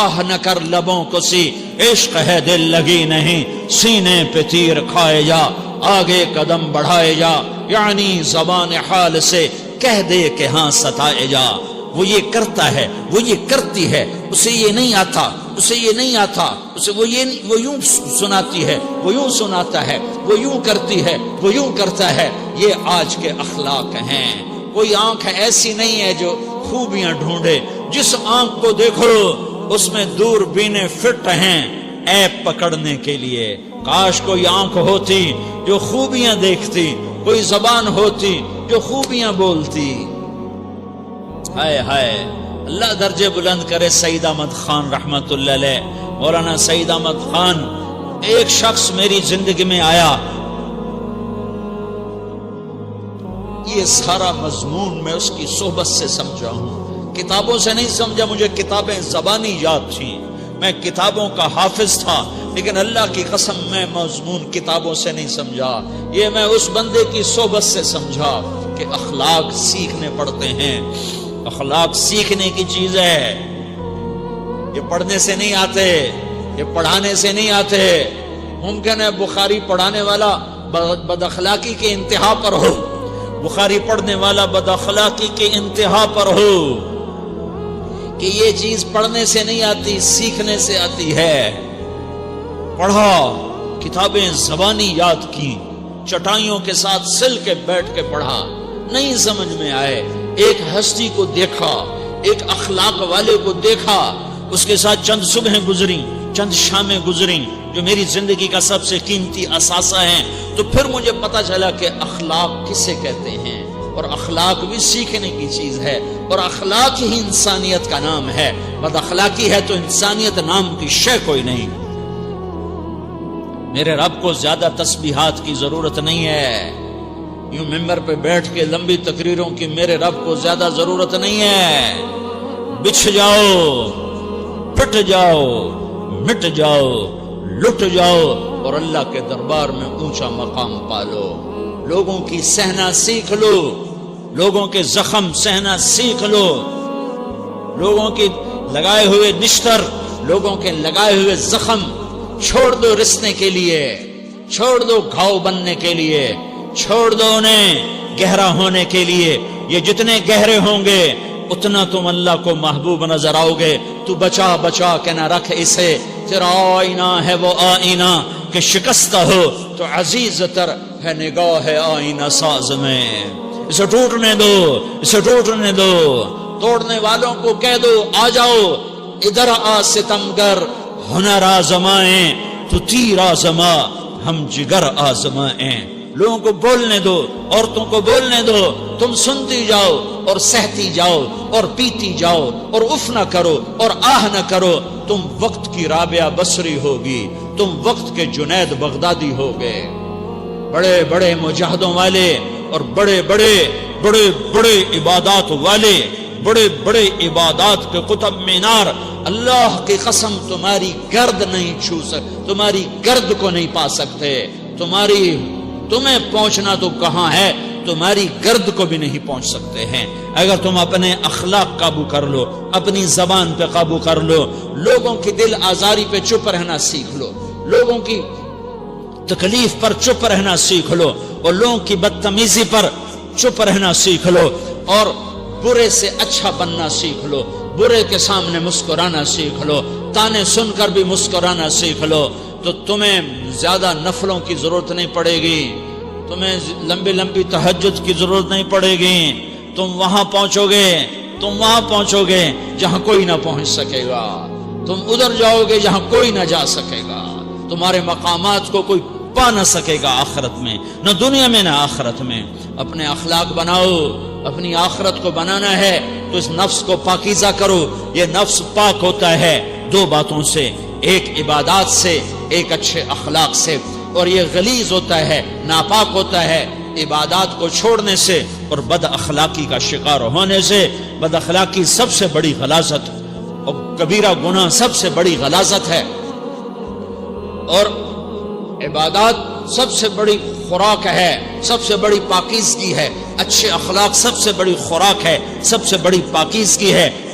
آہ نہ کر لبوں کو سی، عشق ہے دل لگی نہیں، سینے پہ تیر کھائے جا، آگے قدم بڑھائے جا، یعنی زبان حال سے کہہ دے کہ ہاں ستائے جا۔ وہ یہ کرتا ہے، وہ یہ کرتی ہے، اسے یہ نہیں آتا، اسے یہ نہیں آتا، اسے وہ یوں سناتی ہے، وہ یوں سناتا ہے، وہ یوں کرتی ہے، وہ یوں کرتا ہے۔ یہ آج کے اخلاق ہیں۔ کوئی آنکھ ایسی نہیں ہے جو خوبیاں ڈھونڈے، جس آنکھ کو دیکھو اس میں دوربینیں فٹ ہیں عیب پکڑنے کے لیے۔ کاش کوئی آنکھ ہوتی جو خوبیاں دیکھتی، کوئی زبان ہوتی جو خوبیاں بولتی۔ ہائے ہائے، اللہ درجے بلند کرے سعید احمد خان رحمت اللہ علیہ۔ مولانا سعید احمد خان، ایک شخص میری زندگی میں آیا، یہ سارا مضمون میں اس کی صحبت سے سمجھا ہوں، کتابوں سے نہیں سمجھا۔ مجھے کتابیں زبانی یاد تھیں، میں کتابوں کا حافظ تھا، لیکن اللہ کی قسم میں مضمون کتابوں سے نہیں سمجھا۔ یہ میں اس بندے کی صحبت سے سمجھا کہ اخلاق سیکھنے پڑتے ہیں۔ اخلاق سیکھنے کی چیز ہے، یہ پڑھنے سے نہیں آتے، یہ پڑھانے سے نہیں آتے۔ ممکن ہے بخاری پڑھانے والا بد اخلاقی کے انتہا پر ہو، بخاری پڑھنے والا بد اخلاقی کے انتہا پر ہو، کہ یہ چیز پڑھنے سے نہیں آتی، سیکھنے سے آتی ہے۔ پڑھا، کتابیں زبانی یاد کی، چٹائیوں کے ساتھ سل کے بیٹھ کے پڑھا، نہیں سمجھ میں آئے، ایک ہستی کو دیکھا، ایک اخلاق والے کو دیکھا، اس کے ساتھ چند صبحیں گزری، چند شامیں گزری جو میری زندگی کا سب سے قیمتی اثاثہ ہیں۔ تو پھر مجھے پتا چلا کہ اخلاق کسے کہتے ہیں، اور اخلاق بھی سیکھنے کی چیز ہے، اور اخلاق ہی انسانیت کا نام ہے۔ بد اخلاقی ہے تو انسانیت نام کی شے کوئی نہیں۔ میرے رب کو زیادہ تسبیحات کی ضرورت نہیں ہے، یوں ممبر پہ بیٹھ کے لمبی تقریروں کی میرے رب کو زیادہ ضرورت نہیں ہے۔ بچھ جاؤ، پٹ جاؤ، مٹ جاؤ، لٹ جاؤ، اور اللہ کے دربار میں اونچا مقام پالو۔ لوگوں کی سہنا سیکھ لو، لوگوں کے زخم سہنا سیکھ لو، لوگوں کی لگائے ہوئے نشتر، لوگوں کے لگائے ہوئے زخم چھوڑ دو رسنے کے لیے، چھوڑ دو گھاؤ بننے کے لیے، چھوڑ دو انہیں گہرا ہونے کے لیے۔ یہ جتنے گہرے ہوں گے اتنا تم اللہ کو محبوب نظر آؤ گے۔ تو بچا بچا کے نہ رکھ اسے، تیرا آئینہ ہے وہ آئینہ کہ شکستہ ہو تو عزیز تر ہے نگاہ آئینہ ساز میں۔ اسے ٹوٹنے دو، اسے ٹوٹنے دو۔ توڑنے والوں کو کہہ دو آ جاؤ ادھر آ ستمگر، ہنر آزمائیں تو تیر آزما، ہم جگر آزمائیں۔ لوگوں کو بولنے دو، عورتوں کو بولنے دو، تم سنتی جاؤ اور سہتی جاؤ اور پیتی جاؤ اور اف نہ کرو اور آہ نہ کرو۔ تم وقت کی رابعہ بصری ہوگی، تم وقت کے جنید بغدادی ہوگے۔ بڑے بڑے مجاہدوں والے اور بڑے بڑے بڑے بڑے عبادات والے، بڑے بڑے عبادات کے قطب مینار، اللہ کی قسم تمہاری گرد نہیں چھو سکتے، تمہاری گرد کو نہیں پا سکتے۔ تمہیں پہنچنا تو کہاں ہے، تمہاری گرد کو بھی نہیں پہنچ سکتے ہیں۔ اگر تم اپنے اخلاق قابو کر لو، اپنی زبان پہ قابو کر لو، لوگوں کی دل آزاری پہ چپ رہنا سیکھ لو، لوگوں کی تکلیف پر چپ رہنا سیکھ لو، اور لوگوں کی بدتمیزی پر چپ رہنا سیکھ لو، اور برے سے اچھا بننا سیکھ لو، برے کے سامنے مسکرانا سیکھ لو، تانے سن کر بھی مسکرانا سیکھ لو، تو تمہیں زیادہ نفلوں کی ضرورت نہیں پڑے گی، تمہیں لمبی لمبی تہجد کی ضرورت نہیں پڑے گی۔ تم وہاں پہنچو گے، تم وہاں پہنچو گے جہاں کوئی نہ پہنچ سکے گا، تم ادھر جاؤ گے جہاں کوئی نہ جا سکے گا، تمہارے مقامات کو کوئی پا نہ سکے گا آخرت میں، نہ دنیا میں نہ آخرت میں۔ اپنے اخلاق بناؤ، اپنی آخرت کو بنانا ہے تو اس نفس کو پاکیزہ کرو۔ یہ نفس پاک ہوتا ہے دو باتوں سے، ایک عبادات سے، ایک اچھے اخلاق سے، اور یہ غلیظ ہوتا ہے، ناپاک ہوتا ہے عبادات کو چھوڑنے سے اور بد اخلاقی کا شکار ہونے سے۔ بد اخلاقی سب سے بڑی غلاظت اور کبیرہ گناہ سب سے بڑی غلاظت ہے، اور عبادات سب سے بڑی خوراک ہے، سب سے بڑی پاکیزگی ہے۔ اچھے اخلاق سب سے بڑی خوراک ہے، سب سے بڑی پاکیزگی ہے۔